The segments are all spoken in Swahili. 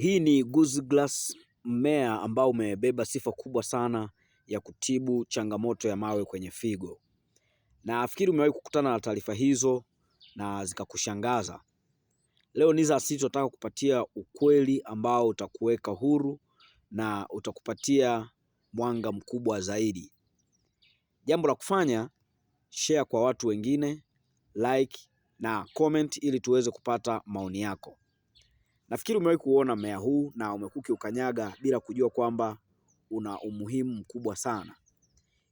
Hii ni Goose Grass, mmea ambao umebeba sifa kubwa sana ya kutibu changamoto ya mawe kwenye figo. Na nafikiri umewahi kukutana na taarifa hizo na zikakushangaza. Leo Niza Asili tunataka kupatia ukweli ambao utakuweka huru na utakupatia mwanga mkubwa zaidi. Jambo la kufanya, share kwa watu wengine, like na comment ili tuweze kupata maoni yako. Nafikiri umewahi kuona mmea huu na umekuwa ukiukanyaga bila kujua kwamba una umuhimu mkubwa sana.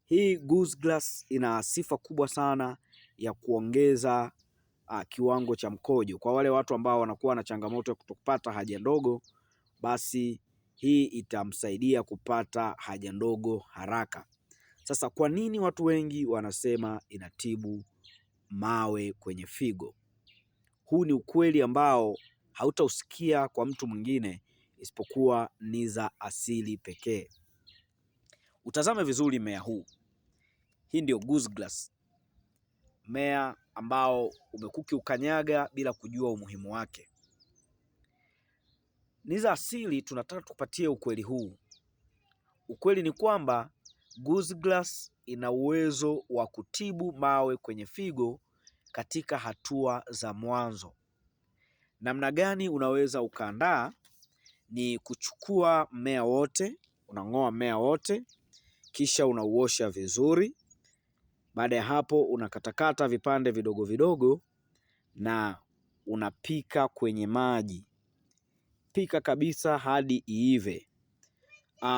Hii Goose Grass ina sifa kubwa sana ya kuongeza kiwango cha mkojo. Kwa wale watu ambao wanakuwa na changamoto ya kutopata haja ndogo, basi hii itamsaidia kupata haja ndogo haraka. Sasa kwa nini watu wengi wanasema inatibu mawe kwenye figo? Huu ni ukweli ambao hautausikia kwa mtu mwingine isipokuwa Niza Asili pekee. Utazame vizuri mmea huu. Hii ndio Goose Grass, mmea ambao umekuwa ukiukanyaga bila kujua umuhimu wake. Niza Asili tunataka tupatie ukweli huu. Ukweli ni kwamba Goose Grass ina uwezo wa kutibu mawe kwenye figo katika hatua za mwanzo. Namna gani unaweza ukaandaa? Ni kuchukua mmea wote, unang'oa mmea wote, kisha unauosha vizuri. Baada ya hapo unakatakata vipande vidogo vidogo na unapika kwenye maji. Pika kabisa hadi iive.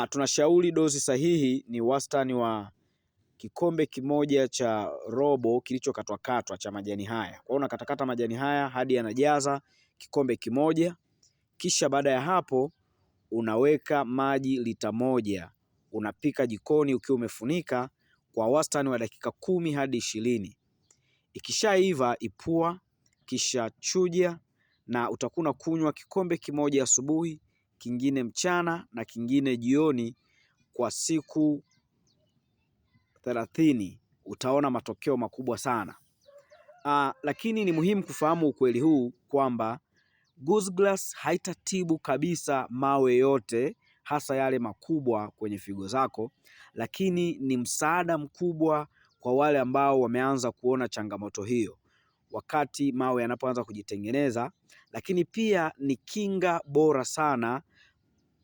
Tunashauri dozi sahihi ni wastani wa kikombe kimoja cha robo kilichokatwakatwa cha majani haya. Kwa hiyo unakatakata majani haya hadi yanajaza kikombe kimoja. Kisha baada ya hapo unaweka maji lita moja. Unapika jikoni ukiwa umefunika kwa wastani wa dakika 10 hadi 20. Ikishaiva ipua, kisha chuja, na utakuwa unakunywa kikombe kimoja asubuhi, kingine mchana na kingine jioni kwa siku 30. Utaona matokeo makubwa sana. Lakini ni muhimu kufahamu ukweli huu kwamba Goose Grass haitatibu kabisa mawe yote, hasa yale makubwa kwenye figo zako, lakini ni msaada mkubwa kwa wale ambao wameanza kuona changamoto hiyo wakati mawe yanapoanza kujitengeneza, lakini pia ni kinga bora sana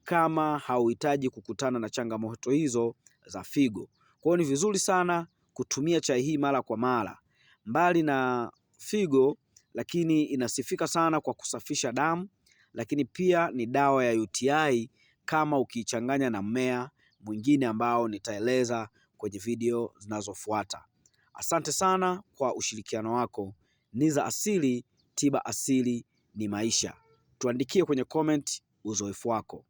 kama hauhitaji kukutana na changamoto hizo za figo. Kwa hiyo ni vizuri sana kutumia chai hii mara kwa mara. Mbali na figo, lakini inasifika sana kwa kusafisha damu, lakini pia ni dawa ya UTI kama ukichanganya na mmea mwingine ambao nitaeleza kwenye video zinazofuata. Asante sana kwa ushirikiano wako. Niza Asili, tiba asili ni maisha. Tuandikie kwenye comment uzoefu wako.